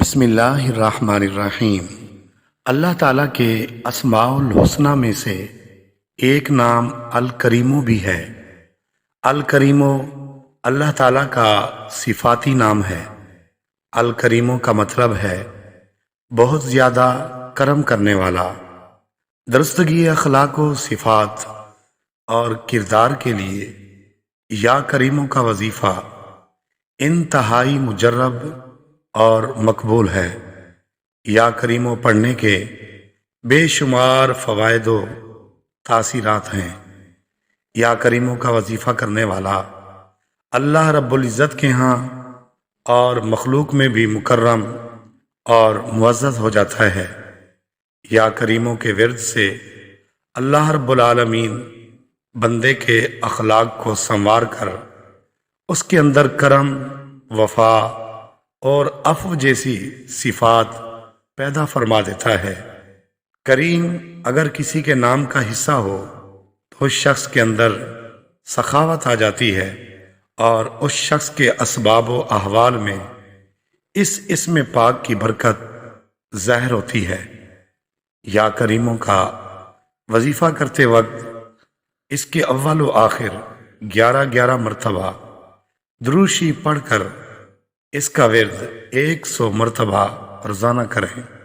بسم اللہ الرحمن الرحیم۔ اللہ تعالیٰ کے اسماء الحسنہ میں سے ایک نام الکریمو بھی ہے۔ الکریمو اللہ تعالیٰ کا صفاتی نام ہے۔ الکریمو کا مطلب ہے بہت زیادہ کرم کرنے والا۔ درستگی اخلاق و صفات اور کردار کے لیے یا کریموں کا وظیفہ انتہائی مجرب اور مقبول ہے۔ یا کریموں پڑھنے کے بے شمار فوائد و تاثیرات ہیں۔ یا کریموں کا وظیفہ کرنے والا اللہ رب العزت کے ہاں اور مخلوق میں بھی مکرم اور معزز ہو جاتا ہے۔ یا کریموں کے ورد سے اللہ رب العالمین بندے کے اخلاق کو سنوار کر اس کے اندر کرم، وفا اور عفو جیسی صفات پیدا فرما دیتا ہے۔ کریم اگر کسی کے نام کا حصہ ہو تو اس شخص کے اندر سخاوت آ جاتی ہے اور اس شخص کے اسباب و احوال میں اس اسم پاک کی برکت ظاہر ہوتی ہے۔ یا کریموں کا وظیفہ کرتے وقت اس کے اول و آخر 11 مرتبہ درود شریف پڑھ کر اس کا ورد 100 مرتبہ روزانہ کریں۔